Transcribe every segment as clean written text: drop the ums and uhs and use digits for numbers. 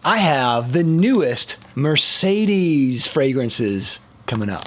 I have the newest Mercedes fragrances coming up.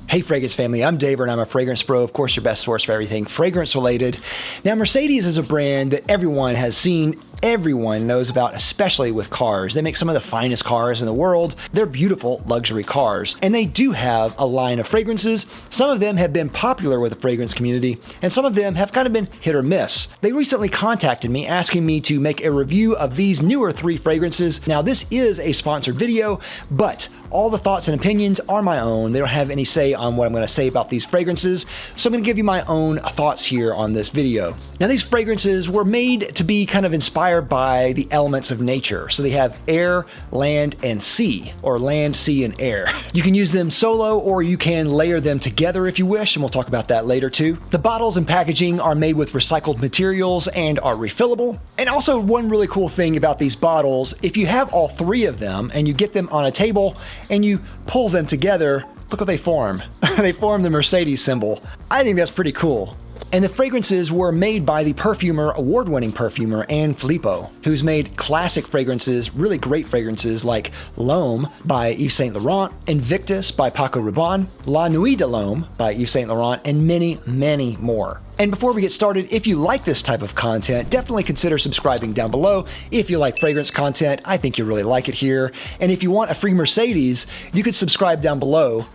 Hey Fragrance family, I'm Dave and I'm a fragrance bro, of course your best source for everything fragrance related. Now Mercedes is a brand that everyone has seen, everyone knows about, especially with cars. They make some of the finest cars in the world. They're beautiful luxury cars, and they do have a line of fragrances. Some of them have been popular with the fragrance community, and some of them have kind of been hit or miss. They recently contacted me asking me to make a review of these newer 3 fragrances. Now this is a sponsored video, but all the thoughts and opinions are my own. They don't have any say on what I'm going to say about these fragrances, so I'm going to give you my own thoughts here on this video. Now these fragrances were made to be kind of inspired by the elements of nature. So they have air, land, and sea, or land, sea, and air. You can use them solo or you can layer them together if you wish, and we'll talk about that later too. The bottles and packaging are made with recycled materials and are refillable. And also one really cool thing about these bottles, if you have all 3 of them and you get them on a table and you pull them together, look what they form. They form the Mercedes symbol. I think that's pretty cool. And the fragrances were made by the perfumer, award-winning perfumer, Anne Filippo, who's made classic fragrances, really great fragrances like L'Homme by Yves Saint Laurent, Invictus by Paco Rabanne, La Nuit de l'Homme by Yves Saint Laurent, and many, many more. And before we get started, if you like this type of content, definitely consider subscribing down below. If you like fragrance content, I think you'll really like it here. And if you want a free Mercedes, you could subscribe down below.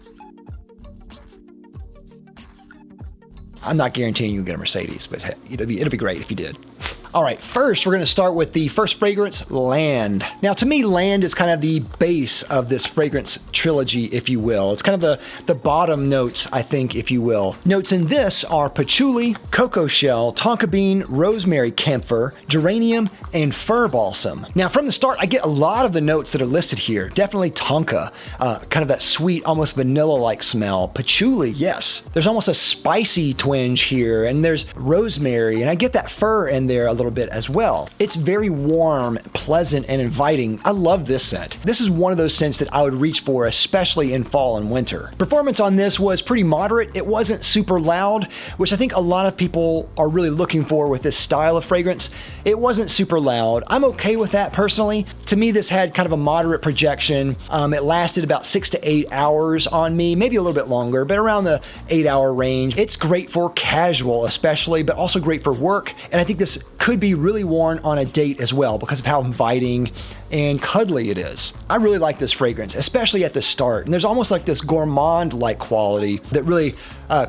I'm not guaranteeing you'll get a Mercedes, but it'll be great if you did. All right, first we're going to start with the first fragrance, Land. Now to me, Land is kind of the base of this fragrance trilogy, if you will. It's kind of the bottom notes, I think, if you will. Notes in this are patchouli, cocoa shell, tonka bean, rosemary, camphor, geranium, and fir balsam. Now from the start, I get a lot of the notes that are listed here. Definitely tonka, kind of that sweet, almost vanilla-like smell. Patchouli, yes. There's almost a spicy twinge here, and there's rosemary, and I get that fir in there a little bit as well. It's very warm, pleasant, and inviting. I love this scent. This is one of those scents that I would reach for, especially in fall and winter. Performance on this was pretty moderate. It wasn't super loud, which I think a lot of people are really looking for with this style of fragrance. It wasn't super loud. I'm okay with that personally. To me, this had kind of a moderate projection. It lasted about 6 to 8 hours on me, maybe a little bit longer, but around the 8-hour range. It's great for casual especially, but also great for work. And I think this could be really worn on a date as well because of how inviting and cuddly it is. I really like this fragrance, especially at the start. And there's almost like this gourmand-like quality that really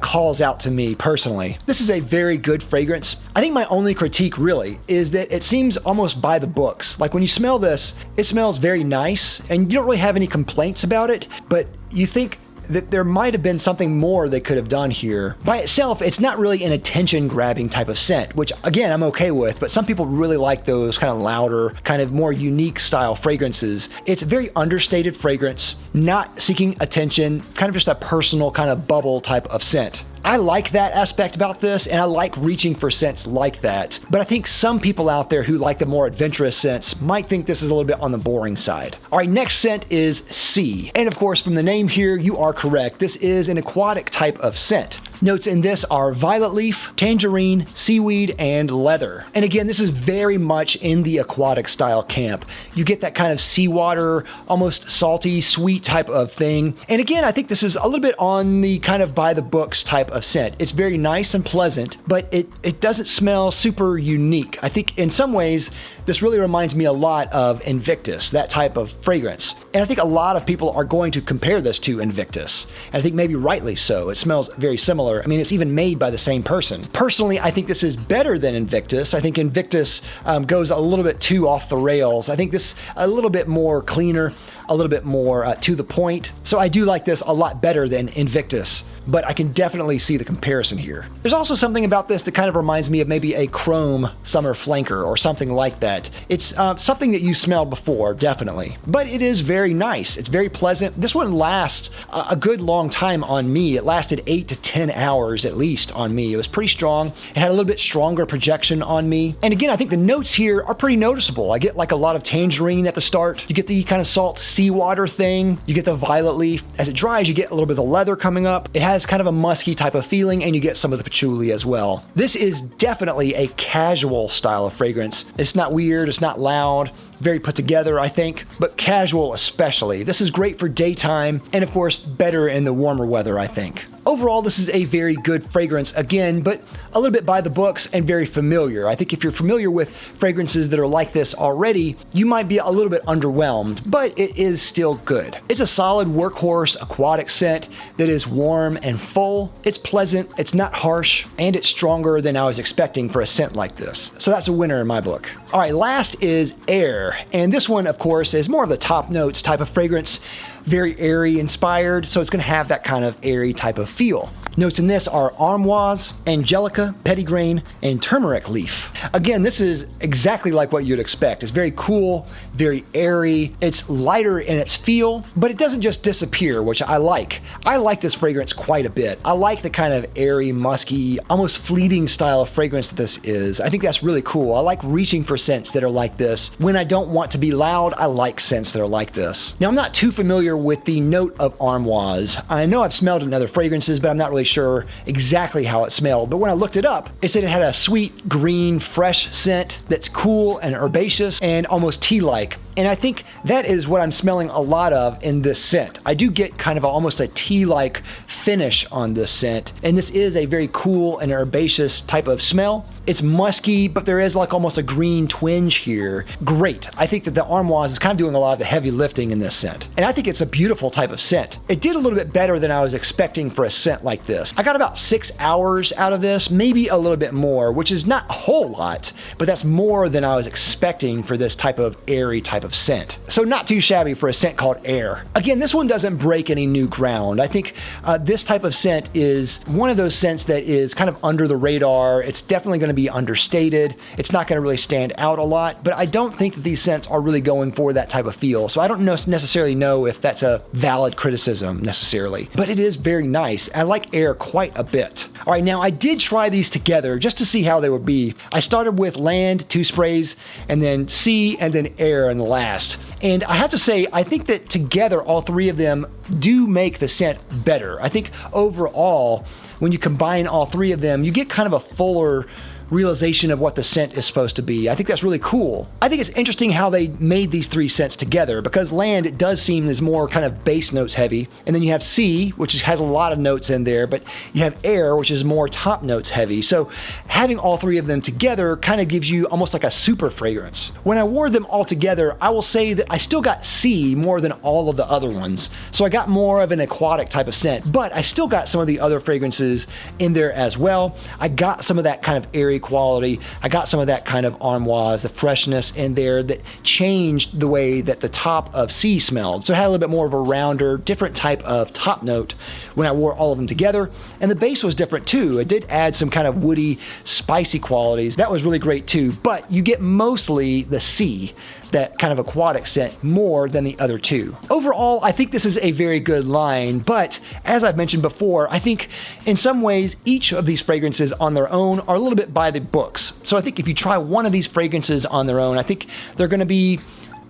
calls out to me personally. This is a very good fragrance. I think my only critique really is that it seems almost by the books. Like when you smell this, it smells very nice and you don't really have any complaints about it, but you think that there might have been something more they could have done here. By itself, it's not really an attention-grabbing type of scent, which again, I'm okay with, but some people really like those kind of louder, kind of more unique style fragrances. It's a very understated fragrance, not seeking attention, kind of just a personal kind of bubble type of scent. I like that aspect about this, and I like reaching for scents like that. But I think some people out there who like the more adventurous scents might think this is a little bit on the boring side. All right, next scent is Sea. And of course, from the name here, you are correct. This is an aquatic type of scent. Notes in this are violet leaf, tangerine, seaweed, and leather. And again, this is very much in the aquatic style camp. You get that kind of seawater, almost salty, sweet type of thing. And again, I think this is a little bit on the kind of by the books type of scent. It's very nice and pleasant, but it doesn't smell super unique. I think in some ways, this really reminds me a lot of Invictus, that type of fragrance. And I think a lot of people are going to compare this to Invictus. And I think maybe rightly so. It smells very similar. I mean, it's even made by the same person. Personally, I think this is better than Invictus. I think Invictus goes a little bit too off the rails. I think this a little bit more cleaner, a little bit more to the point. So I do like this a lot better than Invictus. but I can definitely see the comparison here. There's also something about this that kind of reminds me of maybe a chrome summer flanker or something like that. It's something that you smelled before, definitely, but it is very nice. It's very pleasant. This one lasts a good long time on me. It lasted 8 to 10 hours at least on me. It was pretty strong. It had a little bit stronger projection on me. And again, I think the notes here are pretty noticeable. I get like a lot of tangerine at the start. You get the kind of salt seawater thing. You get the violet leaf. As it dries, you get a little bit of the leather coming up. It has has kind of a musky type of feeling, and you get some of the patchouli as well. This is definitely a casual style of fragrance. It's not weird, it's not loud, very put together, I think, but casual especially. This is great for daytime, and of course, better in the warmer weather, I think. Overall, this is a very good fragrance, again, but a little bit by the books and very familiar. I think if you're familiar with fragrances that are like this already, you might be a little bit underwhelmed, but it is still good. It's a solid workhorse aquatic scent that is warm and full. It's pleasant, it's not harsh, and it's stronger than I was expecting for a scent like this. So that's a winner in my book. All right, last is Air. And this one, of course, is more of the top notes type of fragrance, very airy inspired, so it's going to have that kind of airy type of feel. Notes in this are armoise, angelica, petitgrain, and turmeric leaf. Again, this is exactly like what you'd expect. It's very cool, very airy. It's lighter in its feel, but it doesn't just disappear, which I like. I like this fragrance quite a bit. I like the kind of airy, musky, almost fleeting style of fragrance that this is. I think that's really cool. I like reaching for scents that are like this. When I don't want to be loud, I like scents that are like this. Now, I'm not too familiar with the note of armoise. I know I've smelled it in other fragrances, but I'm not really sure exactly how it smelled. But when I looked it up, it said it had a sweet, green, fresh scent that's cool and herbaceous and almost tea-like. And I think that is what I'm smelling a lot of in this scent. I do get kind of almost a tea-like finish on this scent. And this is a very cool and herbaceous type of smell. It's musky, but there is like almost a green twinge here. Great. I think that the armoise is kind of doing a lot of the heavy lifting in this scent. And I think it's a beautiful type of scent. It did a little bit better than I was expecting for a scent like this. I got about 6 hours out of this, maybe a little bit more, which is not a whole lot, but that's more than I was expecting for this type of airy type of scent. So not too shabby for a scent called Air. Again, this one doesn't break any new ground. I think this type of scent is one of those scents that is kind of under the radar. It's definitely going to be understated. It's not going to really stand out a lot, but I don't think that these scents are really going for that type of feel. So I don't necessarily know if that's a valid criticism necessarily, but it is very nice. I like Air quite a bit. All right, now I did try these together just to see how they would be. I started with Land, 2 sprays, and then Sea, and then Air in the last. And I have to say, I think that together, all 3 of them do make the scent better. I think overall, when you combine all 3 of them, you get kind of a fuller realization of what the scent is supposed to be. I think that's really cool. I think it's interesting how they made these 3 scents together, because Land, it does seem is more kind of bass notes heavy, and then you have Sea, which has a lot of notes in there, but you have Air, which is more top notes heavy. So having all 3 of them together kind of gives you almost like a super fragrance. When I wore them all together, I will say that I still got Sea more than all of the other ones. So I got more of an aquatic type of scent, but I still got some of the other fragrances in there as well. I got some of that kind of airy quality. I got some of that kind of armoise, the freshness in there that changed the way that the top of Sea smelled. So it had a little bit more of a rounder, different type of top note when I wore all of them together. And the base was different too. It did add some kind of woody, spicy qualities. That was really great too. But you get mostly the Sea, that kind of aquatic scent, more than the other 2. Overall, I think this is a very good line, but as I've mentioned before, I think in some ways each of these fragrances on their own are a little bit by the books. So I think if you try one of these fragrances on their own, I think they're going to be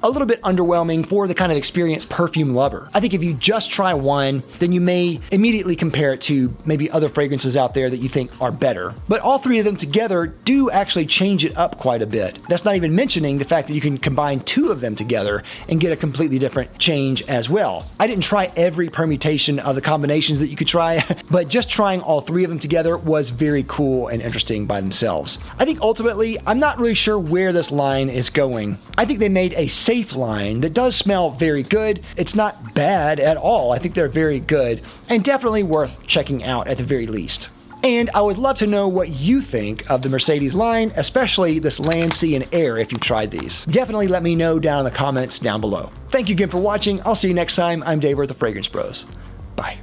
a little bit underwhelming for the kind of experienced perfume lover. I think if you just try one, then you may immediately compare it to maybe other fragrances out there that you think are better. But all 3 of them together do actually change it up quite a bit. That's not even mentioning the fact that you can combine 2 of them together and get a completely different change as well. I didn't try every permutation of the combinations that you could try, but just trying all 3 of them together was very cool and interesting by themselves. I think ultimately, I'm not really sure where this line is going. I think they made a safe line that does smell very good. It's not bad at all. I think they're very good and definitely worth checking out at the very least. And I would love to know what you think of the Mercedes line, especially this Land, Sea, and Air if you've tried these. Definitely let me know down in the comments down below. Thank you again for watching. I'll see you next time. I'm Dave with the Fragrance Bros. Bye.